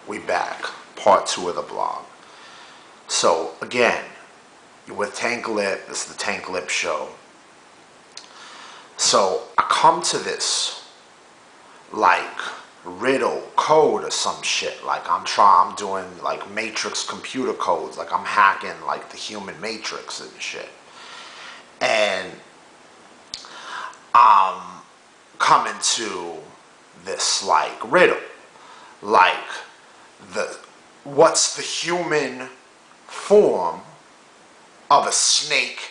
We back. Part 2 of the blog. So, again, you're with Tank Lip. This is the Tank Lip Show. So, I come to this like riddle code or some shit. Like I'm doing like matrix computer codes. Like I'm hacking like the human matrix and shit. And I'm coming to this like riddle. Like what's the human form of a snake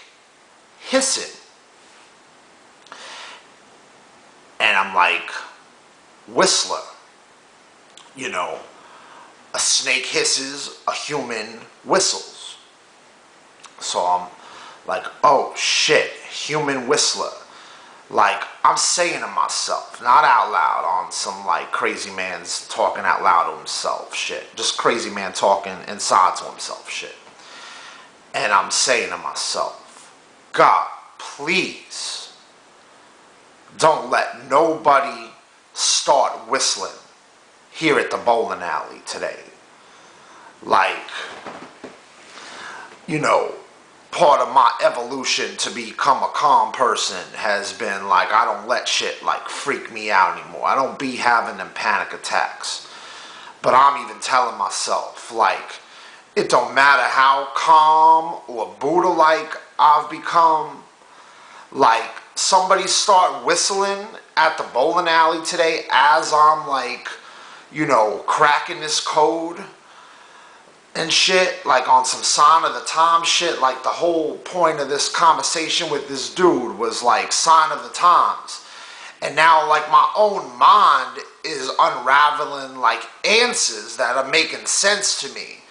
hissing? And I'm like, whistler. You know, a snake hisses, a human whistles. So I'm like, oh shit, human whistler. Like, I'm saying to myself, not out loud on some like crazy man's talking out loud to himself shit. Just crazy man talking inside to himself shit. And I'm saying to myself, God, please don't let nobody start whistling here at the bowling alley today. Like, you know, part of my evolution to become a calm person has been like, I don't let shit like freak me out anymore. I don't be having them panic attacks. But I'm even telling myself, like, it don't matter how calm or Buddha-like I've become. Like, somebody start whistling at the bowling alley today as I'm like, you know, cracking this code and shit, like on some sign of the time shit. Like the whole point of this conversation with this dude was like sign of the times. And now like my own mind is unraveling like answers that are making sense to me.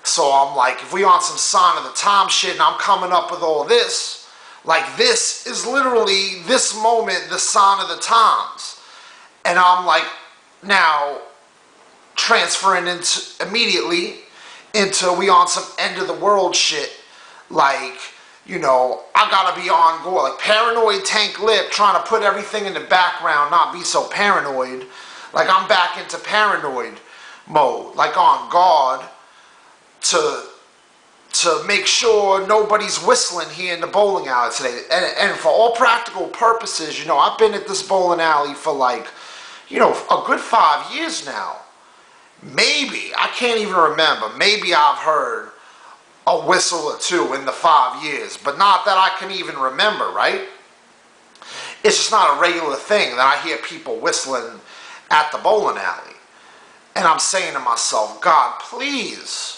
So I'm like, if we on some sign of the time shit and I'm coming up with all this, like this is literally this moment, the sign of the times. And I'm like now transferring into immediately into we on some end of the world shit. Like, you know, I gotta be on guard. Like paranoid Tank Lip trying to put everything in the background, not be so paranoid. Like I'm back into paranoid mode. Like on guard to make sure nobody's whistling here in the bowling alley today. And for all practical purposes, you know, I've been at this bowling alley for like, you know, a good 5 years now. Maybe, I can't even remember, maybe I've heard a whistle or two in the 5 years, but not that I can even remember, right? It's just not a regular thing that I hear people whistling at the bowling alley. And I'm saying to myself, God, please,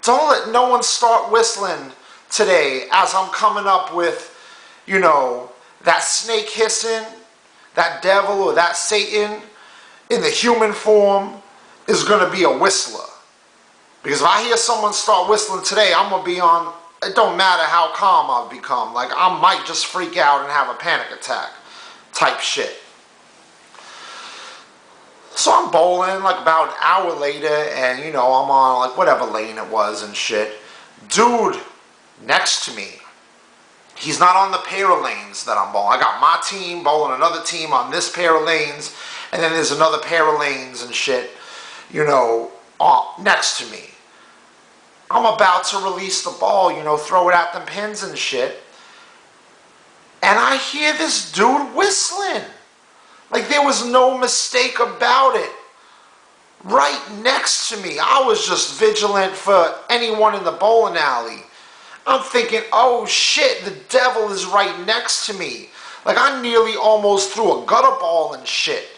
don't let no one start whistling today as I'm coming up with, you know, that snake hissing, that devil or that Satan in the human form is going to be a whistler. Because if I hear someone start whistling today, I'm going to be on, it don't matter how calm I've become. Like, I might just freak out and have a panic attack type shit. So I'm bowling like about an hour later and, you know, I'm on like whatever lane it was and shit. Dude next to me, he's not on the pair of lanes that I'm bowling. I got my team bowling another team on this pair of lanes, and then there's another pair of lanes and shit, you know, next to me. I'm about to release the ball, you know, throw it at them pins and shit. And I hear this dude whistling. Like there was no mistake about it. Right next to me. I was just vigilant for anyone in the bowling alley. I'm thinking, oh shit, the devil is right next to me. Like I nearly almost threw a gutter ball and shit.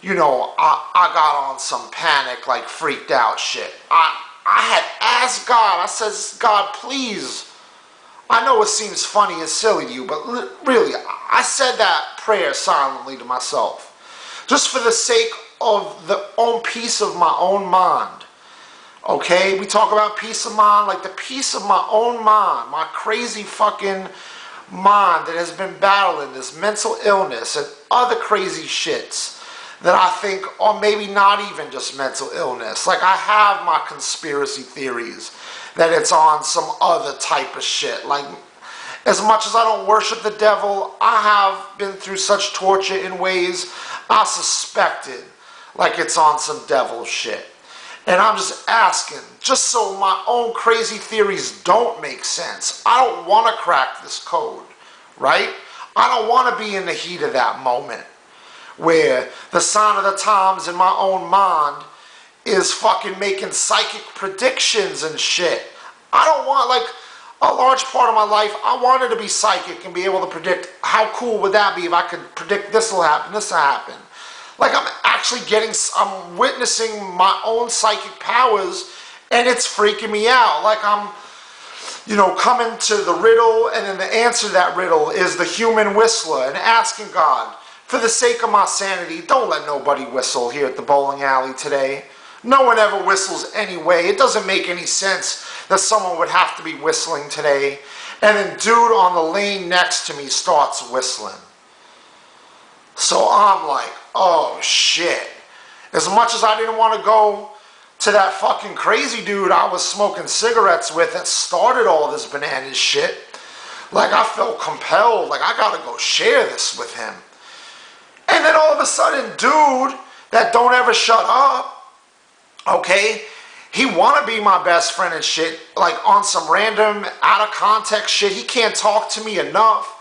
You know, I got on some panic, like freaked out shit. I had asked God, I says, God, please. I know it seems funny and silly to you, but really, I said that prayer silently to myself. Just for the sake of the own peace of my own mind. Okay? We talk about peace of mind, like the peace of my own mind. My crazy fucking mind that has been battling this mental illness and other crazy shits that I think are maybe not even just mental illness. Like I have my conspiracy theories that it's on some other type of shit. Like as much as I don't worship the devil, I have been through such torture in ways I suspected like it's on some devil shit. And I'm just asking, just so my own crazy theories don't make sense. I don't want to crack this code, right? I don't want to be in the heat of that moment where the sign of the times in my own mind is fucking making psychic predictions and shit. I don't want, like, a large part of my life, I wanted to be psychic and be able to predict. How cool would that be if I could predict this will happen, this will happen. Like, I'm witnessing my own psychic powers, and it's freaking me out. Like, I'm, coming to the riddle, and then the answer to that riddle is the human whistler, and asking God, for the sake of my sanity, don't let nobody whistle here at the bowling alley today. No one ever whistles anyway. It doesn't make any sense that someone would have to be whistling today. And then dude on the lane next to me starts whistling. So I'm like, oh shit. As much as I didn't want to go to that fucking crazy dude I was smoking cigarettes with that started all this bananas shit, like, I felt compelled, like, I gotta go share this with him. And then all of a sudden, dude that don't ever shut up, okay, he want to be my best friend and shit, like on some random out of context shit. He can't talk to me enough,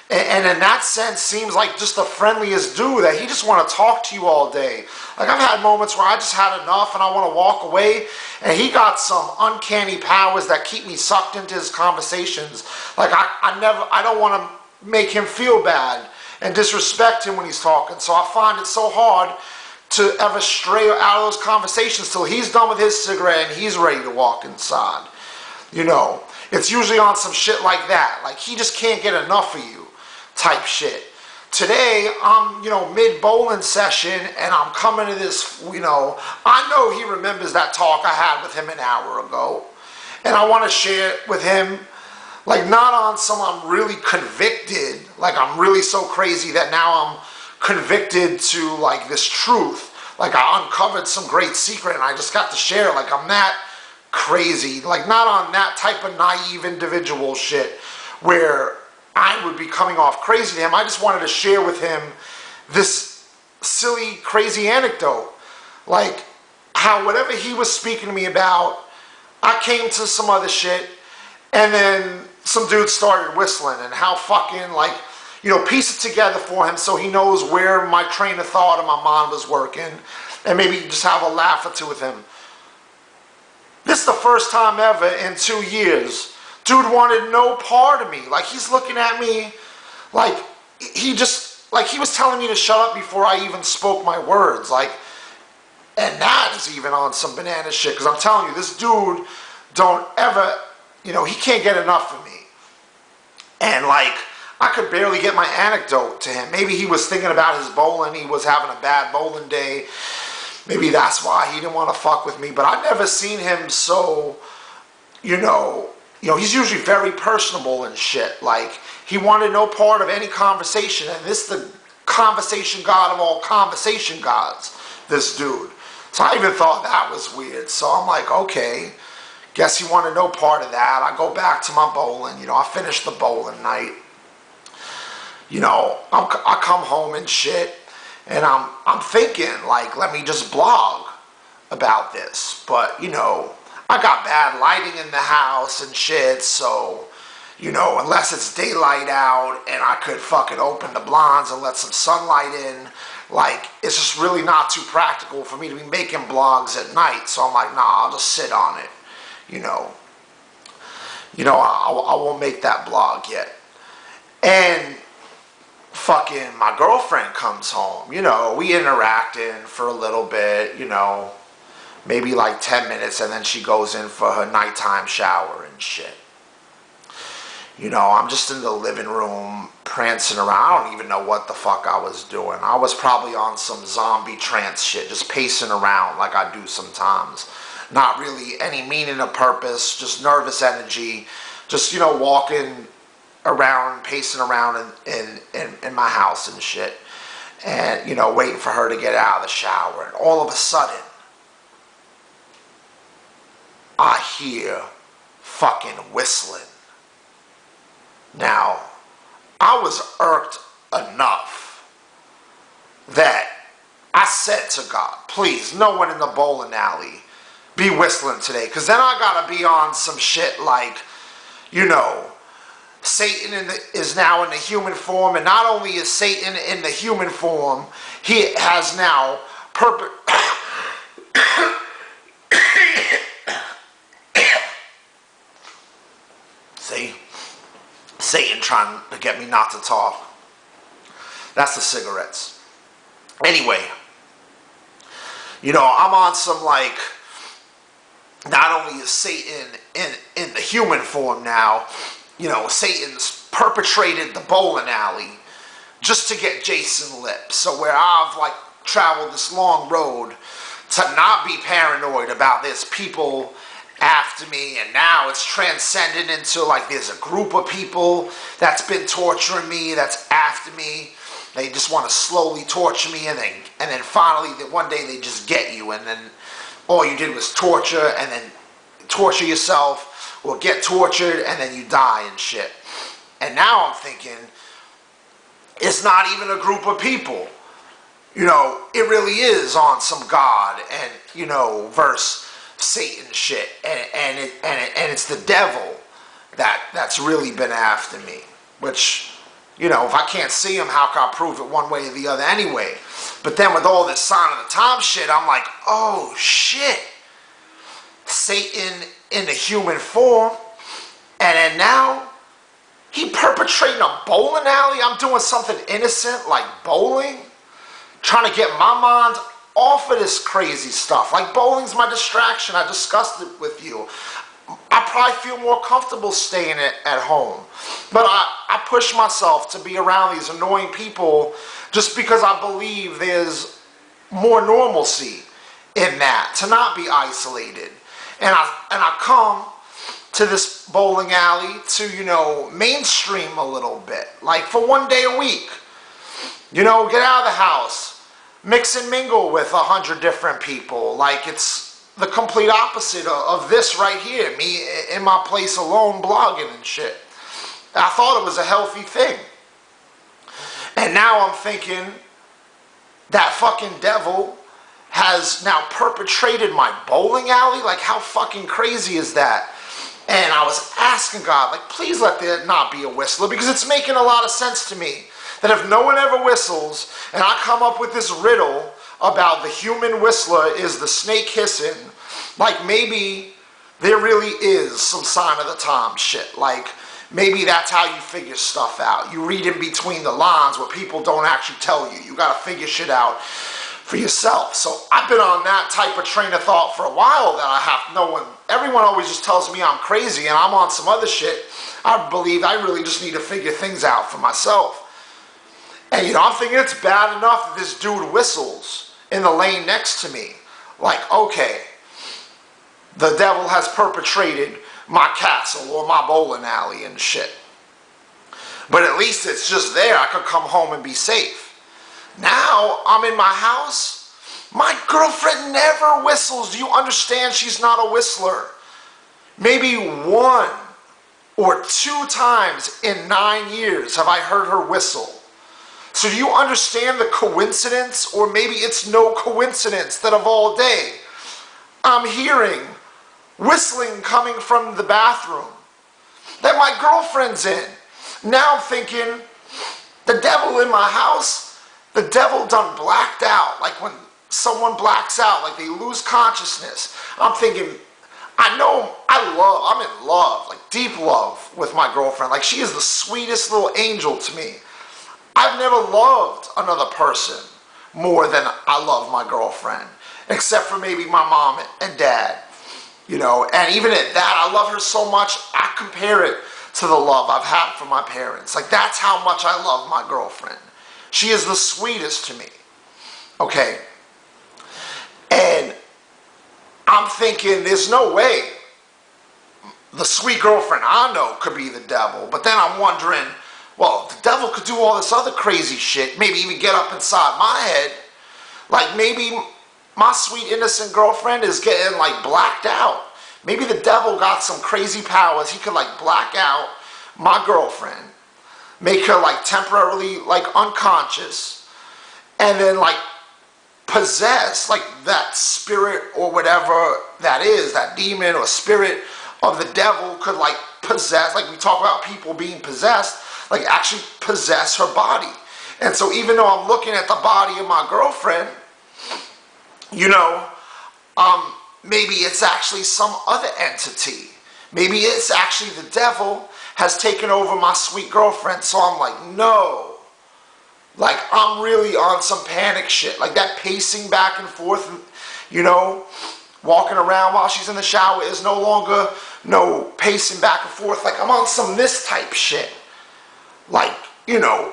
and in that sense seems like just the friendliest dude that he just want to talk to you all day. Like, I've had moments where I just had enough and I want to walk away, and he got some uncanny powers that keep me sucked into his conversations. Like, I don't want to make him feel bad and disrespect him when he's talking, so I find it so hard to ever stray out of those conversations till he's done with his cigarette and he's ready to walk inside. It's usually on some shit like that. Like, he just can't get enough of you type shit. Today, I'm, mid-bowling session, and I'm coming to this, I know he remembers that talk I had with him an hour ago. And I want to share it with him, like, not on some I'm really convicted, like I'm really so crazy that now I'm convicted to, like, this truth. Like, I uncovered some great secret and I just got to share it. Like, I'm that crazy. Like, not on that type of naive individual shit where I would be coming off crazy to him. I just wanted to share with him this silly, crazy anecdote. Like, how whatever he was speaking to me about, I came to some other shit, and then some dude started whistling, and how fucking, like, piece it together for him so he knows where my train of thought and my mind was working, and maybe just have a laugh or two with him. This is the first time ever in 2 years. Dude wanted no part of me. Like, he's looking at me like he was telling me to shut up before I even spoke my words. Like, and that is even on some banana shit, because I'm telling you, this dude don't ever, he can't get enough of me. And, like, I could barely get my anecdote to him. Maybe he was thinking about his bowling. He was having a bad bowling day. Maybe that's why he didn't want to fuck with me. But I've never seen him so, he's usually very personable and shit. Like, he wanted no part of any conversation. And this is the conversation god of all conversation gods, this dude. So I even thought that was weird. So I'm like, okay, guess he wanted no part of that. I go back to my bowling. I finished the bowling night. I come home and shit, and I'm thinking, like, let me just blog about this. But, I got bad lighting in the house and shit, so, unless it's daylight out and I could fucking open the blinds and let some sunlight in, like, it's just really not too practical for me to be making blogs at night. So I'm like, nah, I'll just sit on it, I won't make that blog yet. And fucking my girlfriend comes home, we interacting for a little bit, maybe like 10 minutes, and then she goes in for her nighttime shower and shit. I'm just in the living room prancing around. I don't even know what the fuck I was doing. I was probably on some zombie trance shit, just pacing around like I do sometimes. Not really any meaning or purpose, just nervous energy, just, walking around, pacing around in my house and shit, and waiting for her to get out of the shower. And all of a sudden, I hear fucking whistling. Now, I was irked enough that I said to God, please, no one in the bowling alley be whistling today, because then I gotta be on some shit like, you know, Satan is now in the human form, and not only is Satan in the human form, he has now See? Satan trying to get me not to talk. That's the cigarettes. Anyway, you know, I'm on some like, not only is Satan in the human form now, you know, Satan's perpetrated the bowling alley just to get Jason LIPP. So where I've like traveled this long road to not be paranoid about this people after me, and now it's transcended into like there's a group of people that's been torturing me, that's after me. They just want to slowly torture me, and then finally one day they just get you, and then all you did was torture, and then torture yourself, or get tortured, and then you die and shit. And now I'm thinking, it's not even a group of people. You know, it really is on some God and, you know, verse Satan shit, and it's the devil that's really been after me. Which, you know, if I can't see him, how can I prove it one way or the other anyway? But then with all this Sign of the Times shit, I'm like, oh shit, Satan in the human form, and then now he perpetrating a bowling alley. I'm doing something innocent like bowling, trying to get my mind off of this crazy stuff. Like bowling's my distraction. I discussed it with you. I probably feel more comfortable staying at home. But I push myself to be around these annoying people just because I believe there's more normalcy in that, to not be isolated. And I come to this bowling alley to, you know, mainstream a little bit. Like for one day a week. You know, get out of the house. Mix and mingle with 100 different people. Like it's the complete opposite of this right here. Me in my place alone blogging and shit. I thought it was a healthy thing. And now I'm thinking that fucking devil has now perpetrated my bowling alley. Like how fucking crazy is that? And I was asking God, like, please let there not be a whistler, because it's making a lot of sense to me that if no one ever whistles and I come up with this riddle about the human whistler is the snake hissing, like maybe there really is some Sign of the Times shit. Like maybe that's how you figure stuff out. You read in between the lines what people don't actually tell you. You got to figure shit out for yourself. So I've been on that type of train of thought for a while, that I have no one, everyone always just tells me I'm crazy and I'm on some other shit. I believe I really just need to figure things out for myself. And you know, I'm thinking it's bad enough that this dude whistles in the lane next to me. Like, okay, the devil has perpetrated my castle or my bowling alley and shit. But at least it's just there. I could come home and be safe. Now I'm in my house. My girlfriend never whistles. Do you understand? She's not a whistler. Maybe 1 or 2 times in 9 years have I heard her whistle. So do you understand the coincidence? Or maybe it's no coincidence that of all day I'm hearing whistling coming from the bathroom that my girlfriend's in. Now I'm thinking, the devil in my house, the devil done blacked out. Like when someone blacks out, like they lose consciousness. I'm thinking, I'm in love, like deep love with my girlfriend. Like she is the sweetest little angel to me. I've never loved another person more than I love my girlfriend, except for maybe my mom and dad, you know. And even at that, I love her so much, I compare it to the love I've had for my parents. Like that's how much I love my girlfriend. She is the sweetest to me. Okay. And I'm thinking, there's no way the sweet girlfriend I know could be the devil. But then I'm wondering, well, the devil could do all this other crazy shit, maybe even get up inside my head. Like maybe my sweet innocent girlfriend is getting like blacked out. Maybe the devil got some crazy powers. He could like black out my girlfriend, make her like temporarily like unconscious, and then like possessed, like that spirit or whatever that is, that demon or spirit of the devil could like possess, like we talk about people being possessed, like actually possess her body. And so even though I'm looking at the body of my girlfriend, you know, maybe it's actually some other entity. Maybe it's actually the devil has taken over my sweet girlfriend. So I'm like, no. Like, I'm really on some panic shit. Like that pacing back and forth, you know, walking around while she's in the shower is no longer no pacing back and forth. Like, I'm on some this type shit. Like, you know,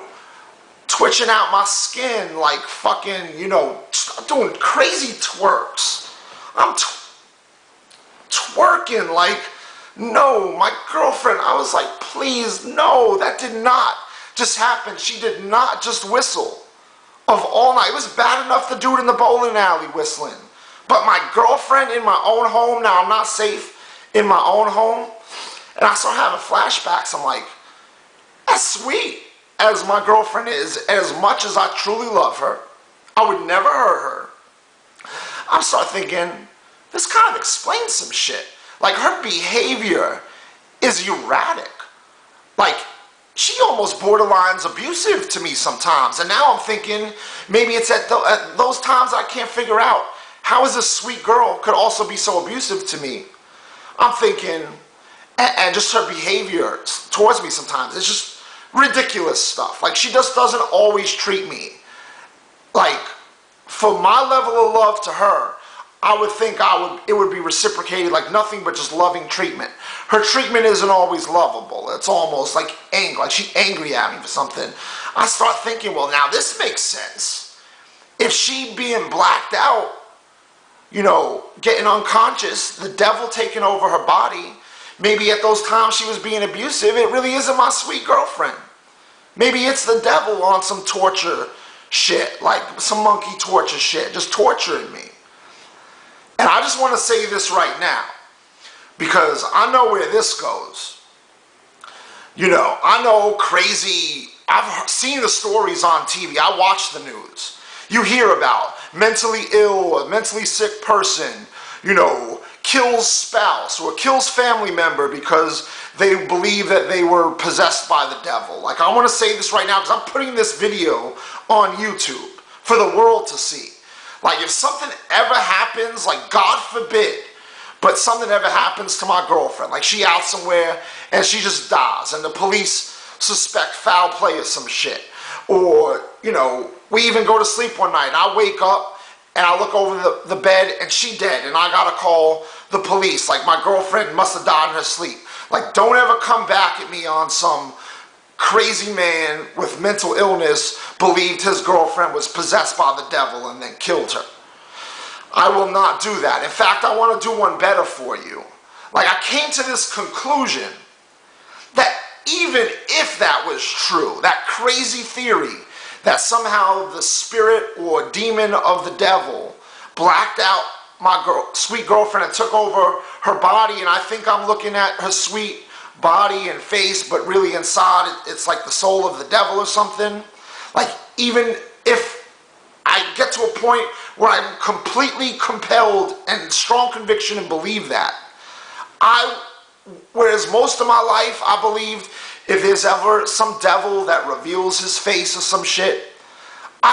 twitching out my skin, like fucking, you know, doing crazy twerks. I'm twerking like, no, my girlfriend, I was like, please, no, that did not just happen. She did not just whistle of all night. It was bad enough the dude in the bowling alley whistling. But my girlfriend in my own home, now I'm not safe in my own home. And I start having flashbacks. I'm like, as sweet as my girlfriend is, as much as I truly love her, I would never hurt her. I start thinking, this kind of explains some shit. Like, her behavior is erratic. Like, she almost borderlines abusive to me sometimes. And now I'm thinking, maybe it's at those times I can't figure out, how is a sweet girl could also be so abusive to me? I'm thinking, and just her behavior towards me sometimes, it's just ridiculous stuff. Like, she just doesn't always treat me. Like, for my level of love to her, I would think it would be reciprocated like nothing but just loving treatment. Her treatment isn't always lovable. It's almost like anger, like she's angry at me for something. I start thinking, well, now this makes sense. If she being blacked out, you know, getting unconscious, the devil taking over her body, maybe at those times she was being abusive, it really isn't my sweet girlfriend. Maybe it's the devil on some torture shit, like some monkey torture shit, just torturing me. And I just want to say this right now, because I know where this goes. You know, I know crazy, I've seen the stories on TV, I watch the news. You hear about mentally ill, a mentally sick person, you know, kills spouse or kills family member because they believe that they were possessed by the devil. Like, I want to say this right now because I'm putting this video on YouTube for the world to see. Like, if something ever happens, like God forbid, but something ever happens to my girlfriend, like she out somewhere and she just dies and the police suspect foul play or some shit, or, you know, we even go to sleep one night and I wake up and I look over the bed and she dead and I gotta call the police, like my girlfriend must have died in her sleep. Like, don't ever come back at me on some crazy man with mental illness believed his girlfriend was possessed by the devil and then killed her. I will not do that. In fact, I want to do one better for you. Like, I came to this conclusion that even if that was true, that crazy theory that somehow the spirit or demon of the devil blacked out my sweet girlfriend and took over her body, and I think I'm looking at her sweet body and face, but really inside it's like the soul of the devil or something. Like, even if I get to a point where I'm completely compelled and strong conviction and believe that, whereas most of my life I believed if there's ever some devil that reveals his face or some shit,